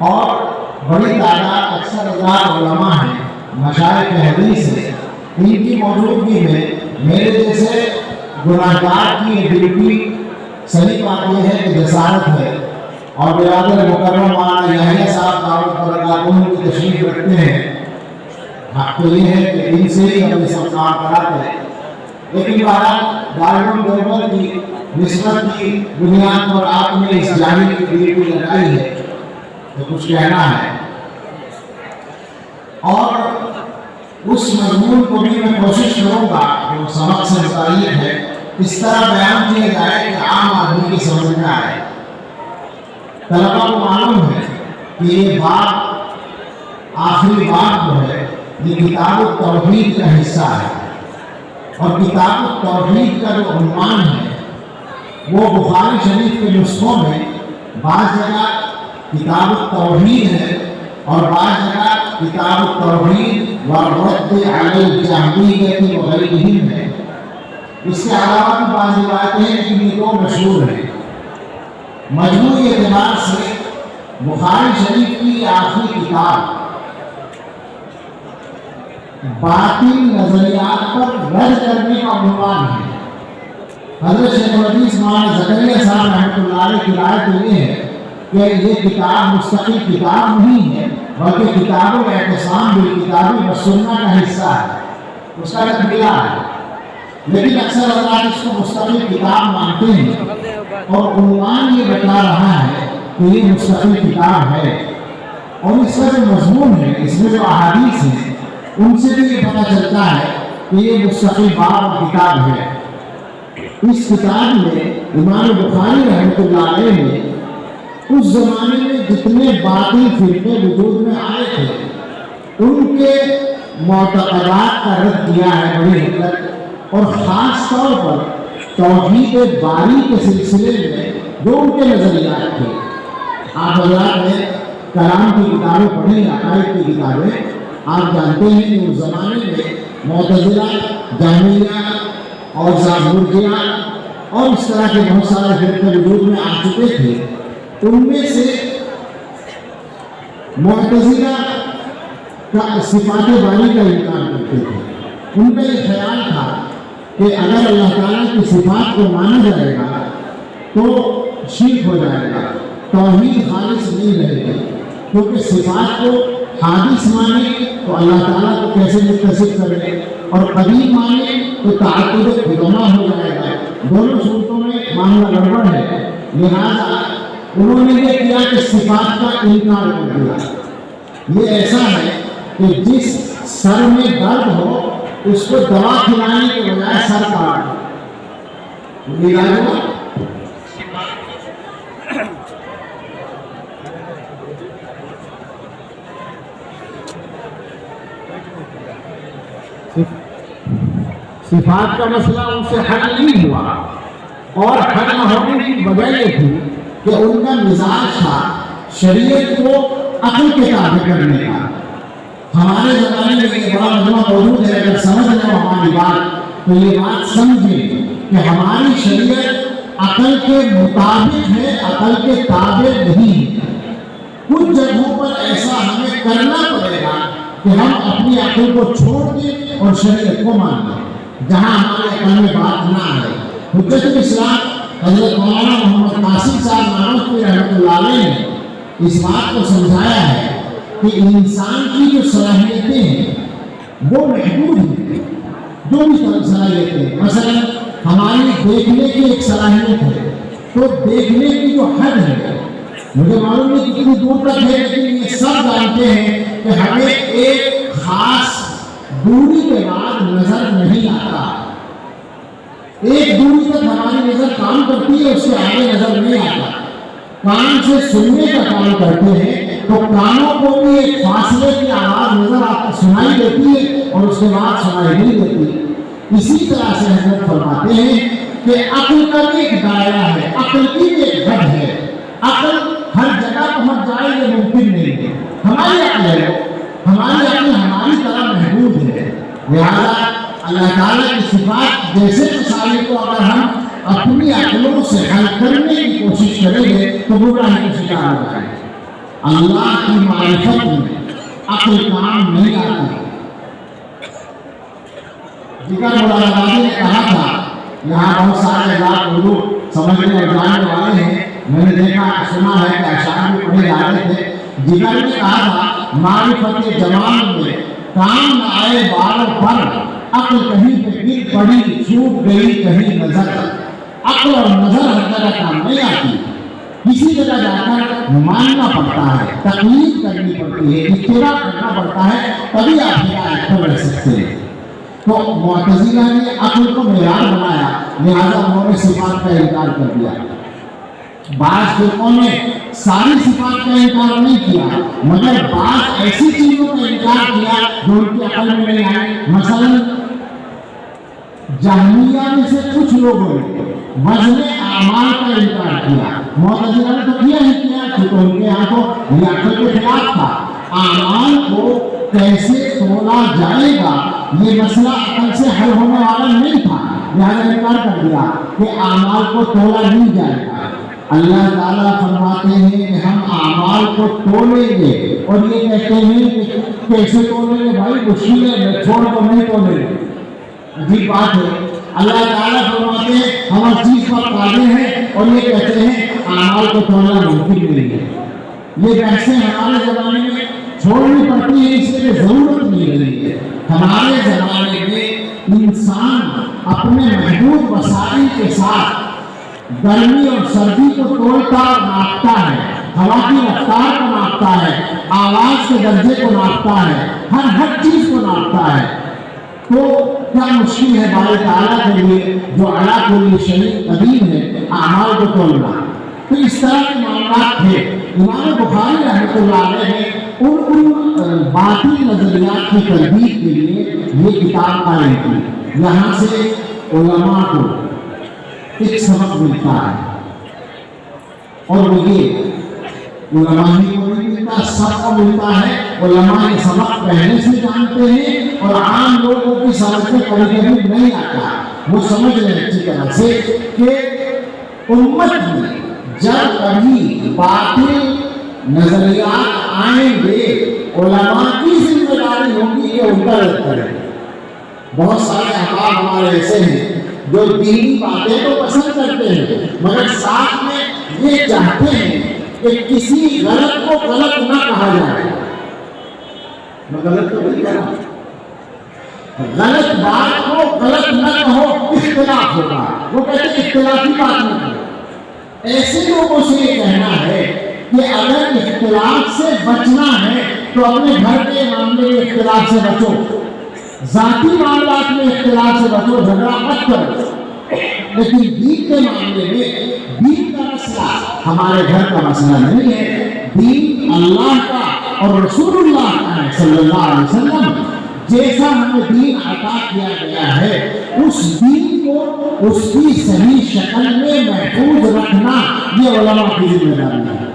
اور بڑی تعداد اکثر علماء ہیں، مشائخ حدیث ہیں، ان کی موجودگی میں میرے جیسے گناہگار کی ڈیوٹی صحیح بات یہ ہے کہ جسارت ہے، اور برادر مکرم مولانا یحییٰ صاحب دعوت برکاتہ کی تشریف رکھتے ہیں، حق تو یہ ہے کہ ان سے ہی ہم سب کام کراتے ہیں، لیکن بہرحال دارالعلوم دیوبند کی نسبت کی بنیاد پر آپ نے اس جانے کی ڈیوٹی لگائی ہے تو کچھ کہنا ہے، اور اس مضمون کو بھی میں کوشش کروں گا کہ وہ سبق سے متعلق ہے اس طرح بیان کیا جائے کہ عام آدمی کی سمجھ میں آئے۔ طلبہ کو معلوم ہے کہ یہ بات آخری بات جو ہے یہ کتاب التوحید کا حصہ ہے، اور کتاب التوحید کا جو عنوان ہے وہ بخاری شریف کے نسخوں میں بعض جگہ کتاب التوحید ہے اور بعض جگہ کتاب التوحید والرد علی الجہمیہ وغیرہم ہے۔ اس کے علاوہ بھی بعض روایتیں ہیں کہ یہ دو مشہور ہیں۔ مجموعی اعتبار سے بخاری شریف کی آخری کتاب باطل نظریات پر رد کرنے کا عنوان ہے۔ حضرت شیخ الحدیث مولانا زکریا صاحب رحمۃ اللہ علیہ کی رائے یہ ہے کہ یہ کتاب مستقل کتاب نہیں ہے بلکہ کتاب الاعتصام بالکتاب والسنہ کا حصہ ہے، اس کا تکمیلہ ہے، لیکن اکثر حضرات اس کو مستقل کتاب مانتے ہیں اور عنوان یہ بتا رہا ہے کہ یہ مستقل کتاب ہے، اور اس کا جو مضمون ہے، اس میں جو احادیث ہیں ان سے بھی یہ پتہ چلتا ہے کہ یہ مستقل باب اور کتاب ہے۔ اس کتاب میں امام بخاری رحمۃ اللہ علیہ نے اس زمانے میں جتنے باطل فرقے وجود میں آئے تھے ان کے معتقدات کا رد کیا ہے بڑی حقیقت، اور خاص طور پر توحید باری کے سلسلے میں جو ان کے نظریات تھے۔ آپ حضرات نے کلام کی کتابیں پڑھی، عقائد کی کتابیں، آپ جانتے ہیں کہ اس زمانے میں معتزلہ، جہمیہ اور زابورجیہ اور اس طرح کے بہت سارے فرقے وجود میں آ چکے تھے۔ ان میں سے معتزلہ کا صفات باری کا انکار کرتے تھے۔ ان کا یہ خیال تھا کہ اگر اللہ تعالیٰ کی صفات کو مانا جائے گا تو شرک ہو جائے گا، توحید خالص نہیں رہے گی، کیونکہ صفات کو حادث مانے تو اللہ تعالیٰ کو کیسے متصف کرے، اور قدیم مانے تو تعدد خدمہ ہو جائے گا، دونوں صورتوں میں معاملہ گڑبڑ ہے۔ لہذا انہوں نے یہ کیا کہ صفات کا انکار کر دیا۔ یہ ایسا ہے کہ جس سر میں درد ہو اس کو دوا کھلانے کے بجائے سر کاٹ صفات کا مسئلہ ان سے حل نہیں ہوا، اور حل نہ ہونے کی وجہ یہ تھی کہ ان کا مزاج تھا شریعت کو عقل کے تابع کرنے کا۔ ہمارے زمانے میں یہ بڑا مجمع موجود ہے، اگر سمجھ لیں ہماری بات تو یہ بات سمجھیں کہ ہماری شریعت عقل کے مطابق ہے، عقل کے تابع نہیں ہے۔ کچھ جگہوں پر ایسا ہمیں کرنا پڑے گا کہ ہم اپنی عقل کو چھوڑ دیں اور شریعت کو مان لیں، جہاں ہمارے عقل میں بات نہ آئے۔ حجت الاسلام حضرت مولانا محمد قاسم صاحب نانوتوی رحمۃ اللہ علیہ نے اس بات کو سمجھایا ہے کہ انسان کی جو صلاحیتیں ہیں وہ محدود ہیں، جو بھی صلاحیتیں، مثلا ہماری دیکھنے کی ایک صلاحیت ہے، تو دیکھنے کی جو حد ہے مجھے معلوم نہیں کتنی دور تک ہے، لیکن یہ سب جانتے ہیں کہ ہمیں ایک خاص دوری کے بعد نظر نہیں آتا، ایک دوری تک ہماری نظر کام کرتی ہے، اس سے آگے نظر نہیں آتا۔ کان سے سننے کا کام کرتے ہیں تو کانوں کو بھی ایک فاصلے کی آواز نظر سنائی دیتی ہے اور اس کے بعد سنائی نہیں دیتی۔ اسی طرح سے حضرت فرماتے ہیں کہ عقل کا بھی ایک دائرہ ہے، عقل کی بھی ایک حد ہے، عقل ہر جگہ پہنچ جائے یہ ممکن نہیں ہے۔ ہماری عقل ہے، ہماری عقل ہماری طرح محدود ہے، لہذا اللہ تعالیٰ کی صفات جیسے مسائل کو اگر ہم اپنی عقلوں سے حل کرنے کی کوشش کریں گے تو گمراہی کا شکار ہو جائیں گے۔ اللہ کی معرفت میں عقل کام نہیں آتی. دیگر مولانا نے کہا تھا، یہاں بہت سارے لاکھ اردو سمجھنے اور جاننے والے ہیں، میں نے دیکھا سنا ہے کہ اشعار بھی پڑھے جا رہے تھے. دیگر نے کہا تھا معرفت جمال میں کام نہ آئے باروں پر، عقل کہیں پہ گر پڑی چھوٹ گئی کہیں نظر. عقل اور نظر ہر جگہ کام نہیں آتی، کسی جگہ جا کر ماننا پڑتا ہے، تقلید کرنی پڑتی ہے، اتباع کرنا پڑتا ہے، تبھی آپ ہدایت پر رہ سکتے ہیں. تو معتزلہ نے عقل کو معیار بنایا، لہذا انہوں نے صفات کا انکار کر دیا. بعض فرقوں نے ساری صفات کا انکار نہیں کیا، مگر بعض ایسی چیزوں کا انکار کیا جو ان کی عقل میں نہیں آئی. مثلا جہمیہ میں سے کچھ لوگوں نے وزن اعمال کا انکار کیا. معتزلہ نے تو کیا ہی کیا کیونکہ ان کے یہاں تو یہ عقل کے خلاف تھا. اعمال کو کیسے تولا جائے گا یہ مسئلہ عقل سے حل ہونے والا نہیں تھا، لہذا انکار کر دیا کہ اعمال کو تولا نہیں جائے گا. اللہ تعالیٰ فرماتے ہیں کہ ہم اعمال کو تولیں گے، اور یہ کہتے ہیں کہ کیسے تولیں گے بھائی، مشکل ہے، چھوڑ کر نہیں تولیں گے. عجیب بات ہے. اللہ تعالیٰ فرماتے ہیں ہم ہر چیز پر قادر ہیں، اور یہ کہتے ہیں اعمال کو تولنا ممکن نہیں ہے. یہ بحثیں ہمارے زمانے میں چھوڑنی پڑتی ہے، اس لیے ضرورت نہیں رہی ہے. ہمارے زمانے میں انسان اپنے محدود وسائل کے ساتھ گرمی اور سردی کو تولتا اور ناپتا ہے، ہوا کی رفتار کو ناپتا ہے، آواز کے درجے کو ناپتا ہے، ہر چیز کو ناپتا ہے. تو کیا مشکل ہے بارے تعالیٰ کے لیے جو علی کل شیء قدیر ہے اعمال کو تولنا؟ تو اس طرح کے معاملات تھے. امام بخاری رحمۃ اللہ علیہ نے ان باطل نظریات کی تردید کے لیے یہ کتاب قائم کی. یہاں سے علماء کو ایک سبق ملتا ہے، اور وہ یہ علماء ہی کو نہیں ملتا، سب کو ملتا ہے. علماء یہ سبق پہلے سے جانتے ہیں، اور عام لوگوں کی سمجھ میں کبھی کبھی نہیں آتا. وہ سمجھ لیں اچھی طرح سے کہ امت میں جب کبھی باطل نظریات آئیں گے علماء کی ذمہ داری ہوگی کہ ان کا رد کریں. بہت سارے احباب ہمارے ایسے ہیں جو دینی باتیں تو پسند کرتے ہیں، مگر ساتھ میں یہ چاہتے ہیں کہ کسی غلط کو غلط نہ کہا جائے. غلط تو نہیں کہا، غلط بات کو غلط نہ کہو، اختلاف ہوگا. وہ کہتے ہیں اختلافی بات نہ کرو. ایسے لوگوں سے یہ کہنا ہے کہ اگر اختلاف سے بچنا ہے تو اپنے گھر کے معاملے میں اختلاف سے بچو، ذاتی معاملات میں اختلاف سے بچو، جھگڑا مت کرو. لیکن دین کے معاملے میں دین کا مسئلہ ہمارے گھر کا مسئلہ نہیں ہے. دین اللہ کا اور رسول اللہ کا ہے صلی اللہ علیہ وسلم. جیسا ہمیں دین عطا کیا گیا ہے اس دین کو اس کی صحیح شکل میں محفوظ رکھنا یہ علماء کی ذمہ داری ہے.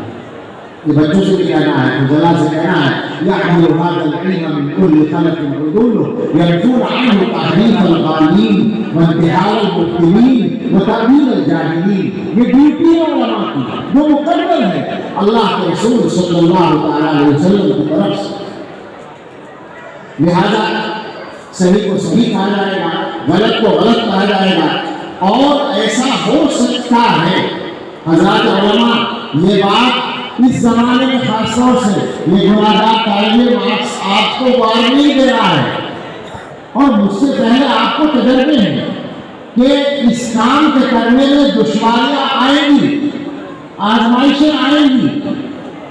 یہ بچوں سے بھی کہنا ہے، فضلا سے کہنا ہے يحمل هذا العلم من كل خلف عدول ينفون عنه تحريف القانين وانتحال المبتلين وتأويل الجاهلين. یہ ڈیوٹی ہے علماء کی جو مقرر ہے اللہ کے رسول صلی اللہ علیہ وسلم کی طرف سے. لہذا صحیح کو صحیح کہا جائے گا، غلط کو غلط کہا جائے گا. اور ایسا ہو سکتا ہے حضرات علماء یہ بات اس زمانے میں خاص طور سے یہ گناہگار طالب علم آپ کو وارننگ دے رہا ہے، اور مجھ سے پہلے آپ کو تجربے ہیں کہ اس کام کے کرنے میں دشواریاں آئیں گی، آزمائشیں آئیں گی.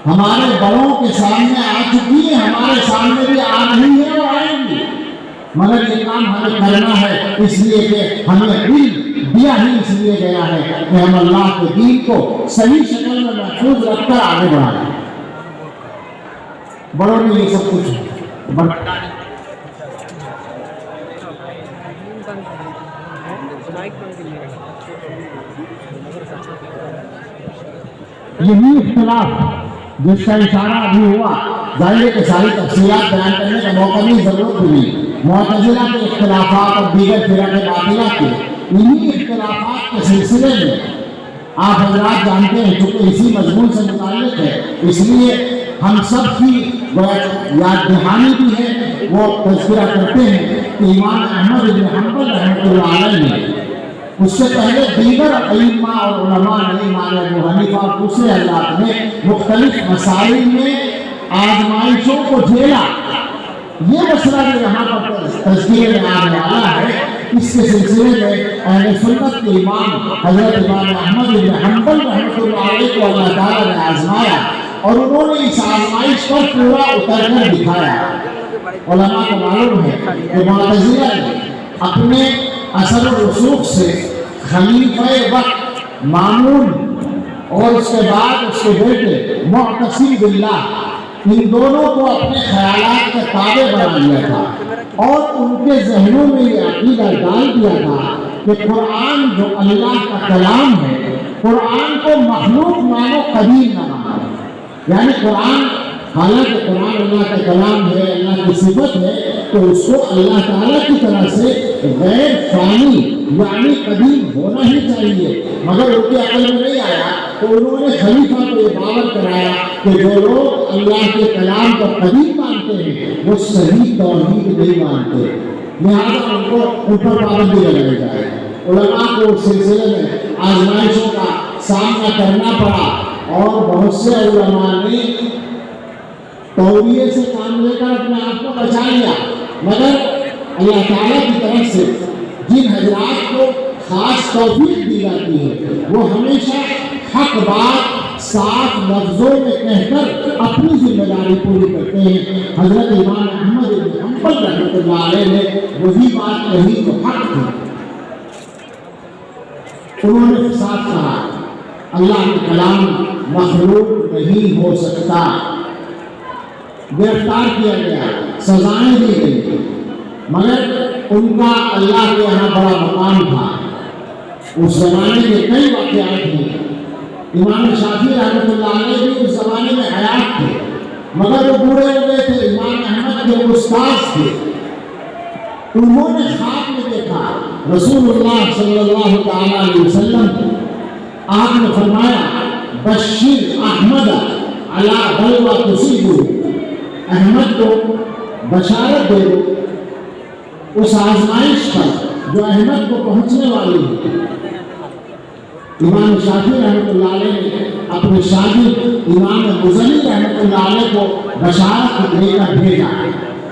ہمارے بڑوں کے سامنے آ چکی ہے، ہمارے سامنے بھی آ رہی ہے اور آئیں گی. مگر یہ کام ہمیں کرنا ہے اس لیے کہ ہمیں علم دیا ہی اس لیے گیا ہے کہ ہم اللہ کے دین کو صحیح شکل میں محفوظ رکھ کر آگے بڑھائیں. بڑوں نے یہ سب کچھ یہی اختلاف جس کا اشارہ ابھی ہوا، ظاہر ہے کہ ساری تفصیلات بیان کرنے کا موقع نہیں، ضرورت بھی نہیں. معتزلہ کے اختلافات اور دیگر فرق باطلہ کے انہی اختلافات کے سلسلے میں آپ حضرات جانتے ہیں چونکہ اسی مضمون سے متعلق ہے، اس لیے ہم سب کی یاد دہانی بھی ہے، وہ تذکرہ کرتے ہیں کہ امام احمد بن حنبل رحمۃ اللہ علیہ نے اس سے پہلے دیگر ائمہ اور علماء نے، امام ابو حنیفہ اور دوسرے حضرات نے مختلف مسائل میں آزمائشوں کو جھیلا۔ یہ مسئلہ جو یہاں پر تذکرے میں آنے والا ہے، اس کے سلسلے میں اہل سنت کے امام حضرت امام احمد بن حنبل رحمۃ اللہ علیہ کو اللہ تعالیٰ نے آزمایا اور انہوں نے اس آزمائش پر پورا اتر کر دکھایا۔ علماء کو معلوم ہے کہ معتزلہ نے اپنے اثر و رسوخ سے خلیفہ وقت مامون اور اس کے بعد اس کے بیٹے معتصم باللہ، ان دونوں کو اپنے خیالات کا تابع بنا لیا تھا اور ان کے ذہنوں میں یہ عقیدہ ڈال دیا تھا کہ قرآن جو اللہ کا کلام ہے، قرآن کو مخلوق مانو، قدیم نہ مانو۔ یعنی قرآن، حالانکہ قرآن اللہ کا کلام ہے، اللہ کی صفت ہے، تو اس کو اللہ تعالیٰ کی طرح سے غیر فانی یعنی قدیم ہونا ہی چاہیے، مگر ان کی عقل میں نہیں آیا تو انہوں نے خلیفہ کو یہ باور کرایا کہ جو لوگ اللہ کے کلام کو قدیم مانتے ہیں وہ صحیح توحید نہیں مانتے، لہٰذا ان کو ان پر پابندی لگائی جائے۔ علماء کو اس سلسلے میں آزمائشوں کا سامنا کرنا پڑا اور بہت سے علماء نے توریے سے کام لے کر اپنے آپ کو بچا لیا، مگر اللہ تعالیٰ کی طرف سے جن حضرات کو خاص توفیق دی جاتی ہے وہ ہمیشہ حق بات صاف لفظوں میں کہہ کر اپنی ذمہ داری پوری کرتے ہیں۔ حضرت امام احمد بن حنبل رحمۃ اللہ علیہ نے وہی بات کہی جو حق تھی۔ انہوں نے ساتھ کہا اللہ کا کلام مخلوق نہیں ہو سکتا، گرفتار کیا گیا، سزائیں دی گئی، مگر ان کا اللہ کے یہاں بڑا مقام تھا۔ اس زمانے کے کئی واقعات ہیں، امام شافعی رحمۃ اللہ علیہ بھی اس زمانے میں حیات تھے مگر وہ بوڑھے ہو گئے تھے، امام احمد کے استاد تھے۔ انہوں نے خواب میں دیکھا رسول اللہ صلی اللہ تعالیٰ علیہ وسلم، آپ نے فرمایا بشر احمد علی بلوى تصیبہ، احمد کو بشارت دے دو اس آزمائش پر جو احمد کو پہنچنے والی ہے۔ امام شافعی رحمۃ اللہ علیہ نے اپنے شاگرد امام مزنی رحمۃ اللہ علیہ کو بشارت دے کر بھیجا۔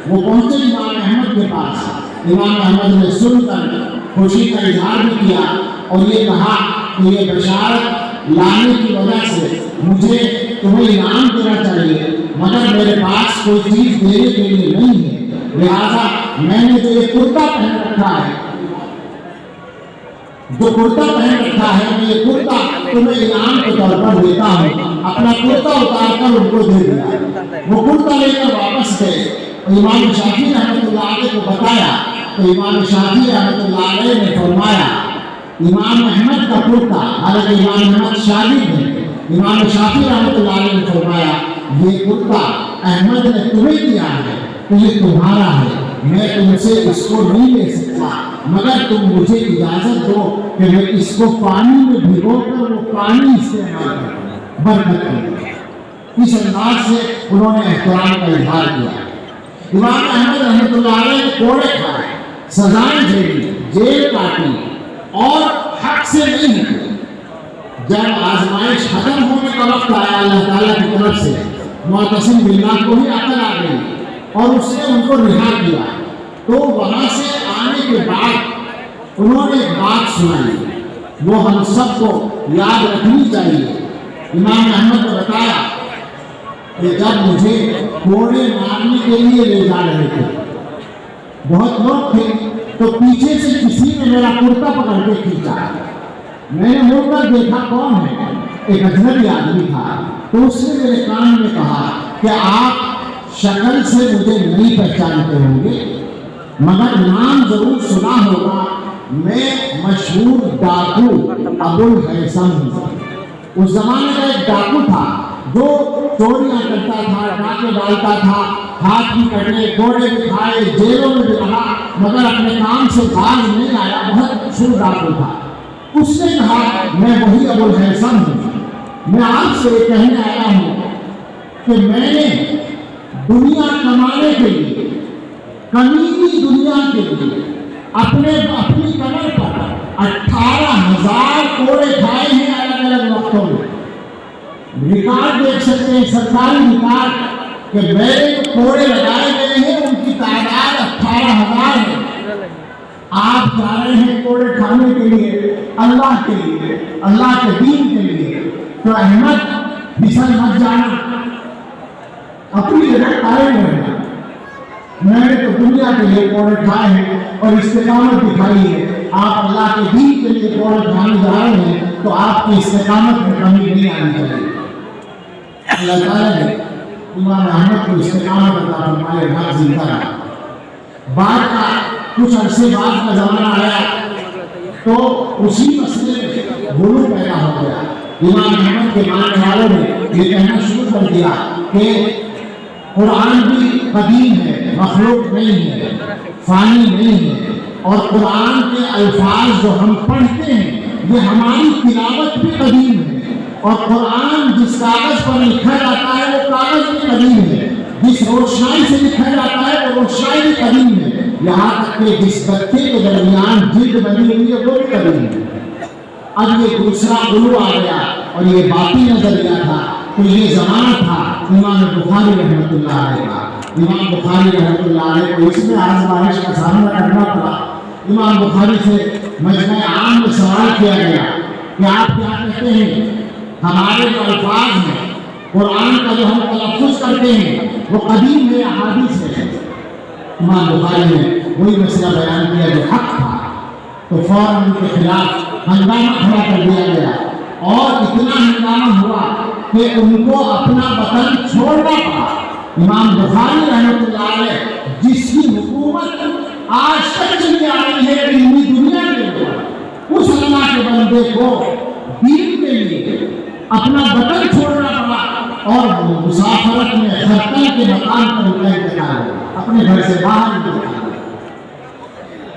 وہ پہنچے امام احمد کے پاس، امام احمد نے سن کر خوشی کا اظہار بھی کیا اور یہ کہا کہ یہ بشارت لانے کی وجہ سے مجھے تمہیں انعام دینا چاہیے، مگر میرے پاس کوئی چیز دینے کے لیے نہیں ہے، لہذا میں نے جو یہ کرتا پہن رکھا ہے، میں یہ کرتا تمہیں انعام کے طور پر دیتا ہوں۔ اپنا کرتا اتار کر ان کو دے دیا، وہ کرتا لے کر واپس گئے، امام شافعی رحمۃ اللہ علیہ کو بتایا تو امام شافعی رحمۃ اللہ علیہ نے فرمایا امام احمد کا کرتا، حالانکہ امام احمد شاگرد ہیں، امام شافعی رحمۃ اللہ علیہ نے فرمایا یہ کرتا احمد نے تمہیں دیا ہے تو یہ تمہارا ہے، میں تم سے اس کو نہیں لے سکتا، مگر تم مجھے اجازت دو کہ میں اس کو پانی میں بھگو کر وہ پانی استعمال کروں، برکت کروں۔ اس انداز سے انہوں نے احترام کا اظہار کیا۔ امام احمد رحمۃ اللہ علیہ نے کوڑے کھائے، سزائیں جھیلی، جیل کاٹی اور حق سے نہیں۔ جب آزمائش ختم ہونے کا وقت آیا اللہ تعالیٰ کی طرف سے، معتصم باللہ کو ہی عقل آ گئی اور اس نے ان کو رہا کیا، تو وہاں سے آنے کے بعد انہوں نے ایک بات سنائی، وہ ہم سب کو یاد رکھنی چاہیے۔ امام احمد نے بتایا کہ جب مجھے کوڑے مارنے کے لیے لے جا رہے تھے، بہت لوگ تھے، تو پیچھے سے کسی نے میرا کرتا پکڑ کے کھینچا، میں نے مڑ کر دیکھا کون ہے، ایک اجنبی آدمی تھا، تو اس نے میرے کان میں کہا کہ آپ شکل سے مجھے نہیں پہچانتے ہوں گے مگر نام ضرور سنا ہوگا، میں مشہور ڈاکو ابو الہیثم ہوں۔ اس زمانے کا ایک ڈاکو تھا جو چوریاں کرتا تھا، ڈاکے ڈالتا تھا، ہاتھ بھی کٹے، کوڑے بھی کھائے، جیلوں میں بھی رہا، مگر اپنے کام سے باز نہیں آیا، بہت مشہور ڈاکو تھا۔ اس نے کہا میں وہی ابو الہیثم ہوں، میں آپ سے کہنے آیا ہوں کہ میں نے دنیا کمانے کے لیے، کمینی دنیا کے لیے اپنی کمر پر 18,000 کوڑے کھائے ہیں الگ الگ وقتوں میں۔ ریکارڈ دیکھ سکتے ہیں، سرکاری ریکارڈ، کہ میرے کوڑے لگائے گئے ہیں ان کی تعداد 18,000 ہے۔ آپ جا رہے ہیں کوڑے کھانے کے لیے، اللہ کے لیے، اللہ کے دین کے لیے، تو احمد پھسل مت جانا، اپنی جگہ قائم رہنا۔ میں نے تو دنیا کے لیے کوڑے کھائے ہیں اور استقامت دکھائی ہے، آپ اللہ کے دین کے لیے کوڑے کھانے جا رہے ہیں تو آپ کی استقامت میں کمی نہیں آنی چاہیے۔ اللہ تعالیٰ نے امام احمد کو استقامت عطا فرمائے، حق زندہ رہا۔ بعد کا کچھ عرصے بعد کا زمانہ آیا تو اسی مسئلے میں غلو پیدا ہو گیا۔ امام احمد کے ماننے والوں نے یہ کہنا شروع کر دیا کہ قرآن بھی قدیم ہے، مخلوق نہیں ہے، فانی نہیں ہے، اور قرآن کے الفاظ جو ہم پڑھتے ہیں یہ ہماری تلاوت بھی قدیم ہے، اور قرآن جس کاغذ پر لکھا جاتا ہے وہ کاغذ بھی قدیم ہے، جس روشنائی سے لکھا جاتا ہے وہ روشنائی بھی قدیم ہے، یہاں تک کہ جس گتھے کے درمیان جلد بنی ہوئی ہے وہ بھی قدیم ہے۔ اب یہ دوسرا غلو آ گیا اور یہ باطل نظریہ تھا، تو یہ زمانہ تھا امام بخاری رحمۃ اللہ علیہ کا۔ امام بخاری رحمۃ اللہ علیہ کو اس میں آزمائش کا سامنا کرنا پڑا۔ امام بخاری سے مجمع عام میں سوال کیا گیا کہ آپ کیا کہتے ہیں، ہمارے جو الفاظ ہیں قرآن کا جو ہم تلفظ کرتے ہیں وہ قدیم ہے، احادیث ہے؟ امام بخاری نے وہی مسئلہ بیان کیا جو حق تھا، تو فوراً ان کے خلاف ہنگامہ کھڑا کر دیا گیا، اور اتنا ہنگامہ ہوا کہ ان کو اپنا وطن چھوڑنا پڑا۔ امام بخاری رحمۃ اللہ علیہ جس کی حکومت آج تک چلی آ رہی ہے علمی دنیا کے اوپر، اس اللہ کے بندے کو دین کے لیے اپنا وطن چھوڑنا پڑا اور مسافرت میں خرطل کے مقام پر ان کا انتقال ہوا، اپنے گھر سے باہر نکلا۔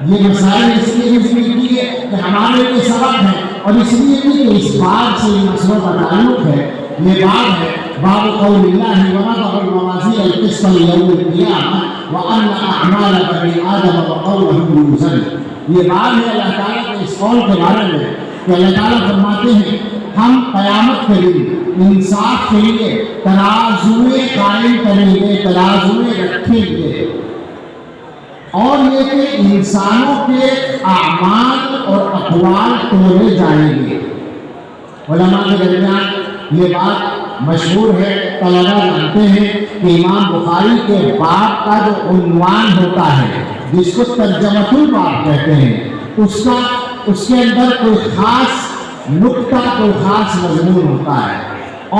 یہ مسائل اس لیے ذکر کیے کہ ہمارے لیے سبق ہے، اور اس لیے بھی کہ اس بات سے یہ مسئلہ کا تعلق ہے۔ یہ بات ہے باب قول اللہ وَنَضَعُ الْمَوَازِينَ الْقِسْطَ لِيَوْمِ الْقِيَامَةِ وَأَنَّ أَعْمَالَ بَنِي آدَمَ وَقَوْلَهُمْ يُوزَنُ۔ یہ بات ہے اللہ تعالیٰ کے اس قول کے بارے میں کہ اللہ تعالیٰ فرماتے ہیں ہم قیامت کے لیے انصاف کے لیے ترازوئے قائم کریں گے، ترازوئے رکھیں گے، اور یہ کہ انسانوں کے اعمال اور اقوال تولے جائیں گے۔ علماء کے درمیان یہ بات مشہور ہے، طلباء جانتے ہیں کہ امام بخاری کے باب کا جو عنوان ہوتا ہے جس کو ترجمۃ الباب کہتے ہیں، اس کے اندر کوئی خاص نکتہ، کوئی خاص مضمون ہوتا ہے،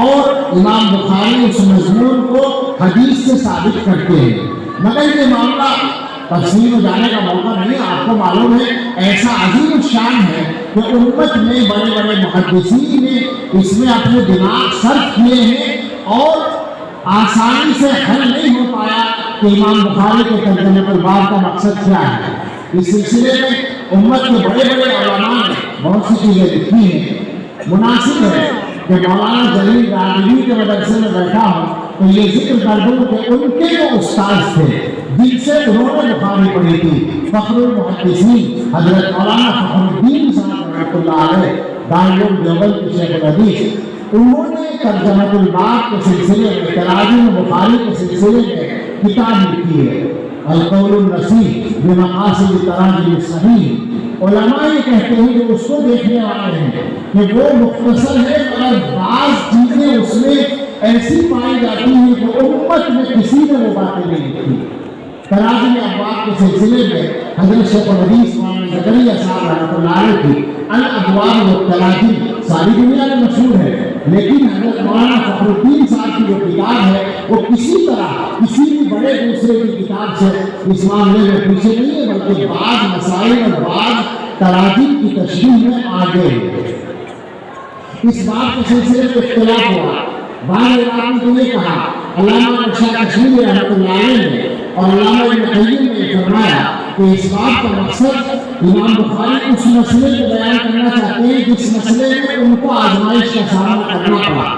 اور امام بخاری اس مضمون کو حدیث سے ثابت کرتے ہیں۔ مگر یہ معاملہ تفصیل میں جانے کا موقع نہیں، آپ کو معلوم ہے ایسا عظیم الشان ہے کہ امت میں بڑے بڑے محدثین نے اس میں اپنے دماغ صرف کیے ہیں، اور آسانی سے حل نہیں ہو پایا کہ امام بخاری کے ترجمہ الباب کا مقصد کیا ہے۔ اس سلسلے میں امت کے بڑے بڑے علماء نے بہت سی چیزیں لکھی ہیں۔ مناسب ہے کہ مولانا جلیل راغبی کے مدرسے میں بیٹھا ہوں تو یہ ذکر کر دوں کہ ان کے جو استاد تھے جن سے انہوں نے بخاری پڑھی تھی، فخر المحدثین حضرت مولانا فخر الدین صاحب رحمۃ اللہ علیہ دارالعلوم دیوبند کے شیخ الحدیث، انہوں نے ترجمۃ الباب کے سلسلے میں، تراجم بخاری کے سلسلے میں کتاب لکھی ہے القول النصیح بمقاصد تراجم الصحیح۔ علماء یہ کہتے ہیں کہ اس کو دیکھنے والے ہیں کہ وہ مختصر ہے، مگر بعض چیزیں اس میں ایسی پائی جاتی ہیں کہ امت میں کسی نے وہ باتیں نہیں لکھی۔ تراجم ابواب کے سلسلے میں حضرت شیخ الحدیث مولانا زکریا صاحب رحمۃ اللہ علیہ کی الابواب والتراجم ساری دنیا میں مشہور ہے، لیکن حضرت مولانا فخر الدین صاحب کی جو کتاب ہے وہ کسی طرح کسی بھی بڑے دوسرے کی کتاب سے اس معاملے میں پیچھے نہیں ہے، بلکہ بعض مسائل اور بعض تراجم کی تشریح میں آگے ہے۔ اس بات کے سلسلے میں اختلاف ہوا، بعض علماء نے یہ کہا، علامہ شاہ کشمیری رحمۃ اللہ علیہ نے اور علامہ ابن قیم نے فرمایا کہ اس بات کا مقصد امام بخاری اس مسئلے کو بیان کرنا چاہتے ہیں جس مسئلے میں ان کو آزمائش کا سامنا کرنا پڑا،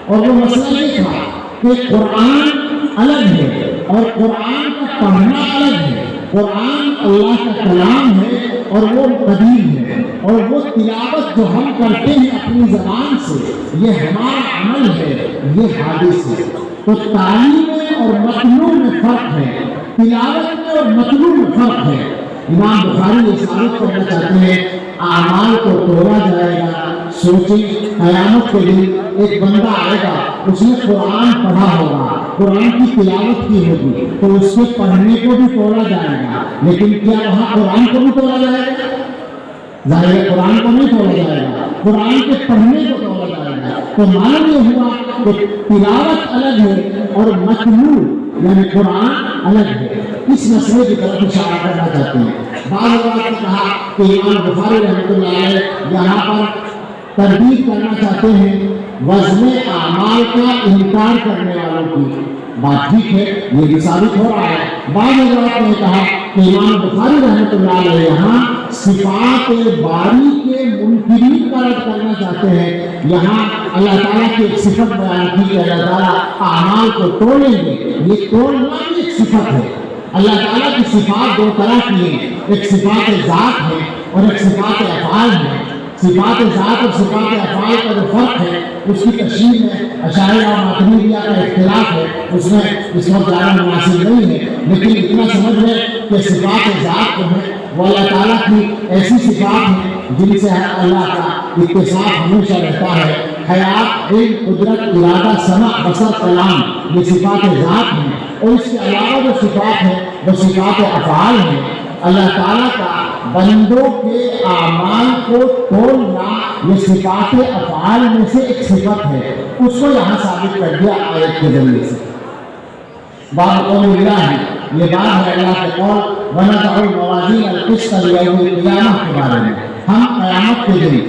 اور وہ مسئلہ یہ تھا کہ قرآن الگ ہے اور قرآن کا پڑھنا الگ ہے. قرآن اللہ کا کلام ہے اور وہ قدیم ہے، اور وہ تلاوت جو ہم کرتے ہیں اپنی زبان سے یہ ہمارا عمل ہے، یہ حادث ہے. تو تعلیم میں اور متنوع میں فرق ہے، تلاوت میں اور متنوع میں فرق ہے. امام بخاری یہ ثابت کرنا چاہتے ہیں اعمال کو توڑا جائے گا. سوچیں قیامت کے دن ایک بندہ آئے گا، اس نے قرآن پڑھا ہوگا، قرآن کی تلاوت کی ہوگی، تو اس کے پڑھنے کو بھی توڑا جائے گا. لیکن کیا وہاں قرآن کو بھی توڑا جائے گا؟ ظاہر ہے قرآن کو نہیں توڑا جائے گا، قرآن کے پڑھنے کو توڑا جائے گا. تو معلوم یہ ہوا کہ تلاوت الگ ہے اور متنوع یعنی قرآن الگ ہے. اس مسئلے کی طرف اشارہ کرنا چاہتے ہیں. بعض لوگوں نے کہا کہ امام بخاری رحمۃ اللہ علیہ یہاں پر تردید کرنا چاہتے ہیں وزن اعمال کا انکار کرنے والوں کی. بات ٹھیک ہے، یہ بھی ثابت ہو رہا ہے. بعض حضرات نے کہا کہ امام بخاری رحمۃ اللہ علیہ یہاں صفات باری کے منکرین کا رد کرنا چاہتے ہیں. یہاں اللہ تعالیٰ کی ایک صفت بیان کی کہ اللہ تعالیٰ اعمال کو توڑیں گے. یہ توڑنا بھی ایک صفت ہے. اللہ تعالیٰ کی صفات دو طرح کی ہیں، ایک صفات ذات ہے اور ایک صفات افعال ہے. صفات ذات اور صفات افعال کا جو فرق ہے اس کی تشریح میں اشاعرہ اور ماتریدیہ کا اختلاف ہے، اس میں اس وقت جانا مناسب نہیں ہے. لیکن اتنا سمجھ لیں کہ صفات ذات جو ہے وہ اللہ تعالیٰ کی ایسی صفات ہیں جن سے اللہ کا اتصاف ہمیشہ رہتا ہے. حیات، علم، قدرت، ارادہ، سمع، بصر، کلام، یہ صفات ذات ہیں. اور اس کے علاوہ جو صفات ہیں وہ صفات افعال ہیں. اللہ تعالیٰ کا بندوں کے اعمال کو توڑنا یہ صفات افعال میں سے ایک صفت ہے. اس کو یہاں ثابت کر دیا آیت کے ذریعے سے. باب قول اللہ ہے، یہ بات ہے اللہ کے قول وَنَضَعُ الْمَوَازِينَ الْقِسْطَ لِيَوْمِ الْقِيَامَةِ کے بارے میں. ہم قیامت کے دن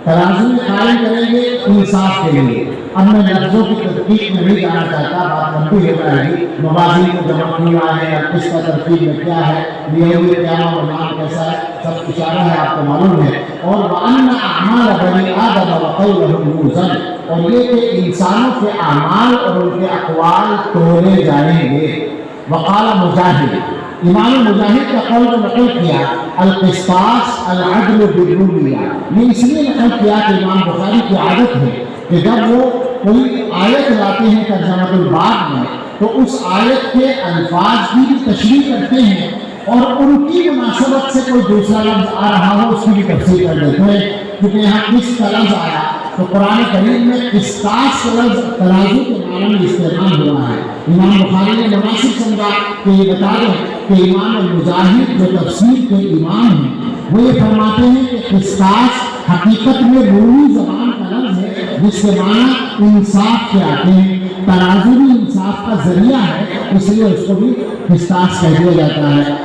ترازو میں قائم کریں گے انصاف کے لیے. اب میں لفظوں کی تدقیق میں نہیں جانا چاہتا، بات لمبی ہو جائے گی. موازین کو جمع کیا ہے، کس کا ترتیب میں کیا ہے، یوم القیامہ کا نام کیسا ہے، سب اشارہ ہے، آپ کو معلوم ہے. اور وَأَنَّ أَعْمَالَ بَنِي آدَمَ وَقَوْلَهُمْ يُوزَنُ، اور یہ کہ انسانوں کے اعمال اور ان کے اقوال تولے جائیں گے. وقال مجاہد، امام مجاہد کا قول کو نقل کیا القسطاس العدل بالربیہ. یہ اس لیے نقل کیا کہ امام بخاری کی عادت ہے کہ جب وہ کوئی آیت لاتے ہیں ترجمۃ الباب میں تو اس آیت کے الفاظ کی تشریح کرتے ہیں اور ان کی مناسبت سے کوئی دوسرا لفظ آ رہا ہو اس کی بھی تفسیر کر دیتے ہیں. کیونکہ یہاں کس کا لفظ آیا تو قرآن کریم میں قسطاس کا لفظ ترازو کے معنی میں استعمال ہوا ہے. امام بخاری نے مناسب سمجھا کہ یہ بتا دیں کہ امام مجاہد جو تفسیر کے امام ہیں وہ یہ فرماتے ہیں کہ قسطاس حقیقت میں رومی زبان کا لفظ ہے جس کے معنی انصاف کے آتے ہیں. ترازو بھی انصاف کا ذریعہ ہے، اس لیے اس کو بھی قسطاس کہہ دیا جاتا ہے.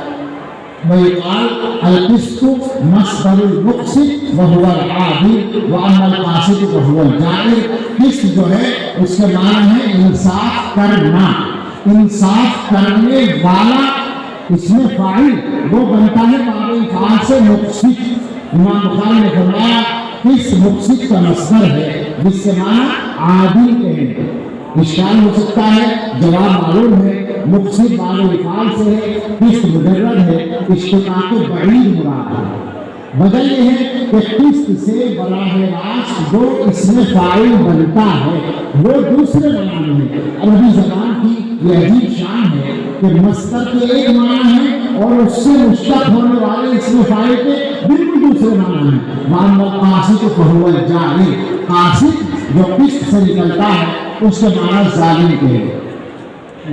وَيُقَالُ الْقِسْطُ مَصْدَرُ الْمُقْسِطِ وَهُوَ الْعَادِلُ وَأَمَّا الْقَاسِطُ فَهُوَ الْجَائِرُ. قسط جو ہے اس کے معنی ہے انصاف کرنا، انصاف کرنے والا. اس میں فاعل وہ بنتا ہے باب فاعل سے مقسط. امام بخاری نے فرمایا قسط مقسط کا مصدر ہے جس کے معنی عادل کہیں. اشکال ہو سکتا ہے، جواب معلوم ہے. مقصد باب الفعال سے ہے، قسط مجرد ہے، اشتقاق بعید مراد ہے. وجہ یہ ہے کہ قسط سے براہ راست جو اسم فاعل بنتا ہے وہ دوسرے معنی میں ہے. عربی زبان کی یہ عجیب شان ہے کہ مصدر کے ایک معنی ہے اور اس سے مشتق ہونے والے اسم فاعل کے بالکل دوسرے معنی ہیں. وَأَمَّا الْقَاسِطُ فَهُوَ الْجَائِرُ، قاسط جو قسط سے نکلتا ہے اس کے معنی ظالم کے ہیں.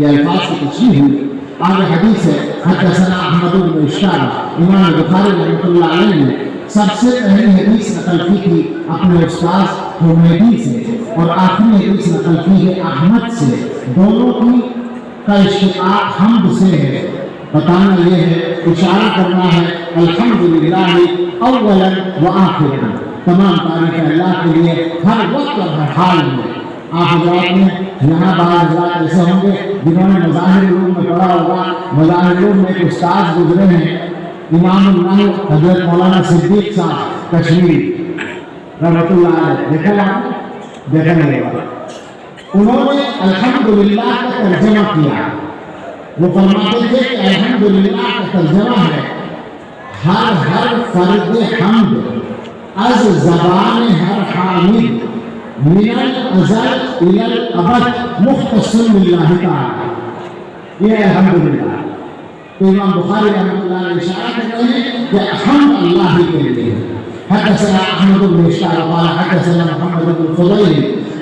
یہ الفاظ کی تشریح ہوئی. آگے حدیث ہے حدثنا احمد بن اشارہ. امام بخاری رحمۃ اللہ علیہ نے سب سے پہلی حدیث نقل کی تھی اپنے استاد حمیدی سے اور آخری حدیث نقل کی ہے احمد سے. دونوں کی کا اشتقاق حمد سے ہے. بتانا یہ ہے، اشارہ کرنا ہے الحمدللہ اولا وآخرا، تمام تعریف اللہ کے لیے ہر وقت اور ہر حال میں. آپ حضرات نے یہاں بعض حضرات ایسے ہوں گے جنہوں نے مظاہر علوم میں پڑھا ہوگا. مظاہر علوم میں ایک استاد گزرے ہیں امام اللہ حضرت مولانا صدیق صاحب کشمیری رحمۃ اللہ علیہ. دیکھا آپ؟ دیکھا نہیں ہوگا. انہوں نے الحمدللہ کا ترجمہ کیا. وہ فرماتے تھے کہ الحمدللہ کا ترجمہ ہے ہر فرد حمد از زبان ہر حامد من الازل الى الابد مختص للہ تعالی. یہ الحمدللہ. تو امام بخاری رحمۃ اللہ علیہ اشارہ کرتے ہیں کہ حمد اللہ ہی کے لیے. حدثنا احمد بن اشعث قال حدثنا محمد بن فضيل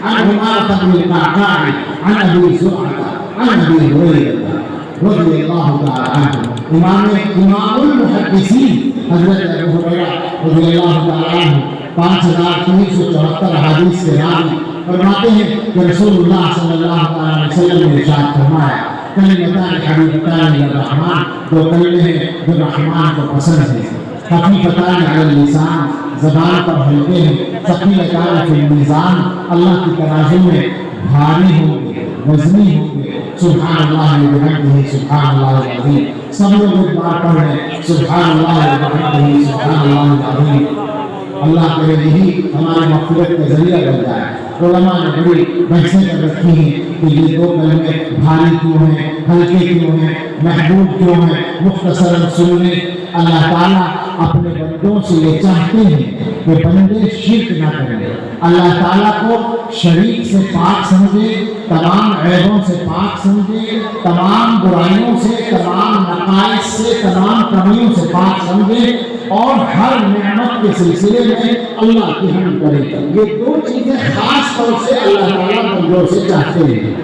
عن عمارة بن القعقاع عن ابي زرعة عن ابي هريرة رضي الله تعالى عنه. امام المحدثین حضرت ابو ہریرہ رضی اللہ تعالی عنہ 5374 حدیث کے راوی فرماتے ہیں کہ رسول اللہ صلی اللہ علیہ وسلم نے ارشاد فرمایا کلمتان حبیبتان للرحمن، دو کلمے ہیں جو رحمان کو پسند ہیں، خفیفتان علی اللسان، زبان پر ہلکے ہیں، ثقیلتان فی المیزان، اللہ کی ترازو میں بھاری ہوں گے، وزنی ہوں گے. سبحان اللہ وبحمدہ سبحان اللہ العظیم. سب لوگ ایک بار پڑھ رہے سبحان اللہ وبحمدہ سبحان اللہ العظیم. اللہ کرے یہی ہماری مغفرت کا ذریعہ بن جائے. علماء نے بڑی بحثیں کر رکھی ہیں کہ یہ دو کلمے بھاری کیوں ہیں، ہلکے کیوں ہیں، محبوب کیوں ہیں. مختصراً سننے اللہ تعالیٰ اپنے بندوں سے یہ چاہتے ہیں کہ بندے شرک نہ کریں، اللہ تعالیٰ کو شریک سے پاک سمجھے، تمام عیبوں سے پاک سمجھے، تمام برائیوں سے، تمام نقائص سے، تمام کمیوں سے پاک سمجھے اور ہر نعمت کے سلسلے میں اللہ کی حمد کرے. یہ دو چیزیں خاص طور سے اللہ تعالیٰ بندوں سے چاہتے ہیں.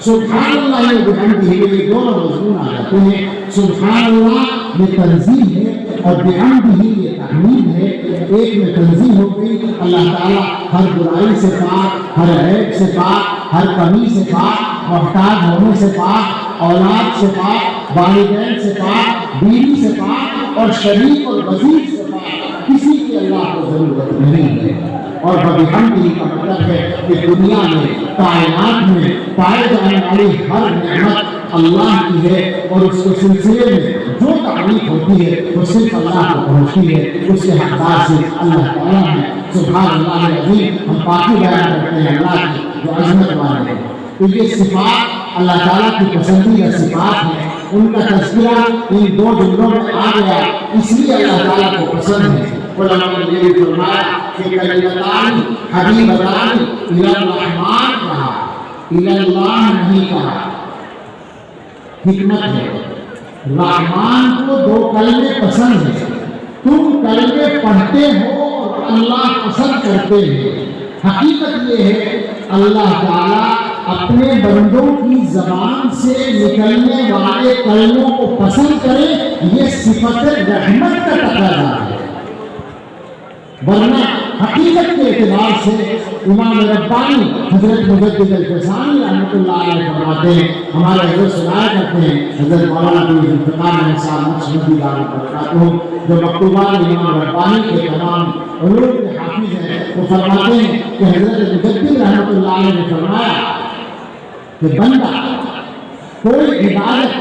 سبحان اللہ وبحمدہ یہ دونوں مضمون آ جاتے ہیں. سبحان اللہ یہ تنزیہ ہے اور بحمدہ یہ تحمید ہے. ایک میں تنزیہ ہو گئی، اللہ تعالیٰ ہر برائی سے پاک، ہر عیب سے پاک، ہر کمی سے پاک، محتاج ہونے سے پاک، اولاد سے پاک، والدین سے پاک، بیوی سے پاک اور شریک اور وزیر سے پاک. کسی کی اللہ کو ضرورت نہیں ہے. اور بحمدہ کا مطلب ہے کہ دنیا میں، کائنات میں پائے جانے والی ہر نعمت اللہ کی ہے اور اس کے سلسلے میں جو تعریف ہوتی ہے وہ صرف اللہ کو پہنچتی ہے. اس کے حقدار سے اللہ تعالیٰ ہے. سبحان اللہ العظیم. ہم پاکی بیان کرتے ہیں اللہ کی جو عظمت والے ہیں. تو یہ صفات اللہ تعالیٰ کی پسندیدہ صفات ہیں. ان کا تذکرہ ان دو جملوں میں آ گیا، اس لیے اللہ تعالیٰ کو پسند ہے. علماء نے یہ فرمایا کہ کلمتان حبیبتان الی الرحمن کہا، الی اللہ نہیں کہا. حکمت ہے، رحمان کو دو کلمے پسند ہیں. تم کلمے پڑھتے ہو اور اللہ پسند کرتے ہیں. حقیقت یہ ہے اللہ تعالیٰ اپنے بندوں کی زبان سے نکلنے والے کلموں کو پسند کرے. یہ صفت رحمت کا تقاضا ہے. ورنہ حقیقت کے اعتبار سے امام ربانی حضرت مجدد الفسانی رحمۃ اللہ علیہ فرماتے ہیں، ہمارے حضرت سنایا کرتے ہیں حضرت مولانا ذوالفقار احمد صاحب نقشبندی دعوت برکاتہ جو مکتوبات امام ربانی کے تمام علوم کے حافظ ہیں، وہ فرماتے ہیں کہ حضرت مجدد رحمۃ اللہ علیہ نے فرمایا کہ بندہ کوئی عبادت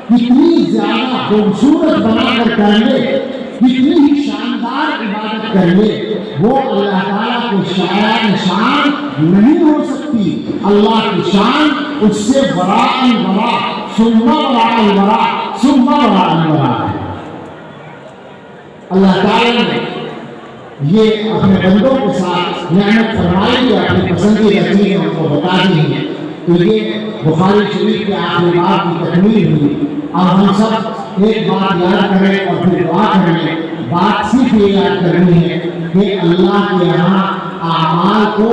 کتنی زیادہ خوبصورت بنا کر کر لے، کتنی ہی شاندار عبادت کر لے، وہ اللہ تعالیٰ کی شان نہیں ہو سکتی. اللہ کی شان اس سے براء البراء ثم براء البراء ثم براء البراء ہے. اللہ تعالیٰ نے یہ اپنے بندوں کے ساتھ نعمت فرمائی ہے، اپنی پسندیدہ چیزیں ان کو بتا دی ہیں. تو یہ بخاری شریف کے آخری باب کی تکمیل ہوئی. اب ہم سب ایک بات یاد کریں اور پھر دعا کریں. بات صرف یہ یاد کرنی ہے کہ اللہ کے یہاں اعمال کو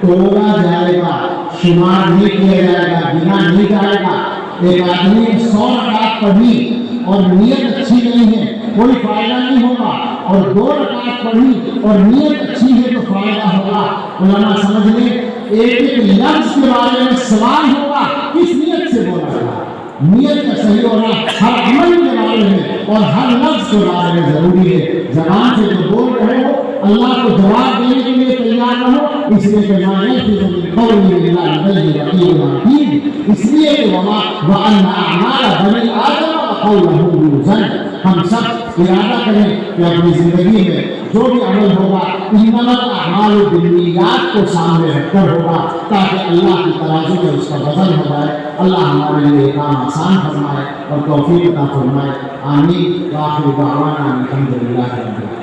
تولا جائے گا، شمار نہیں کیا جائے گا، گنا نہیں جائے گا. ایک آدمی 100 رکعت پڑھی اور نیت اچھی نہیں ہے کوئی فائدہ نہیں ہوگا، اور 2 رکعت پڑھی اور نیت اچھی ہے تو فائدہ ہوگا. علماء سمجھ لیں ایک لفظ کے بارے میں سوال ہوگا کس نیت سے بولا گیا. نیت کا صحیح ہونا ہر عمل کے بارے میں اور ہر لفظ کے بارے میں ضروری ہے. زبان سے جو بول رہے ہو اللہ کو جواب دینے کے لیے تیار رہو. اس لیے کہ اس لیے کہ ہم سب ارادہ کریں کہ اپنی زندگی میں جو بھی عمل ہوگا انما الاعمال بالنیات کو سامنے رکھ کر ہوگا، تاکہ اللہ کی ترازو میں اس کا وزن ہو جائے۔ اللہ ہمارے لیے یہ کام آسان فرمائے اور توفیق عطا فرمائے۔ آمین۔ وآخر دعوانا الحمدللہ رب العالمین۔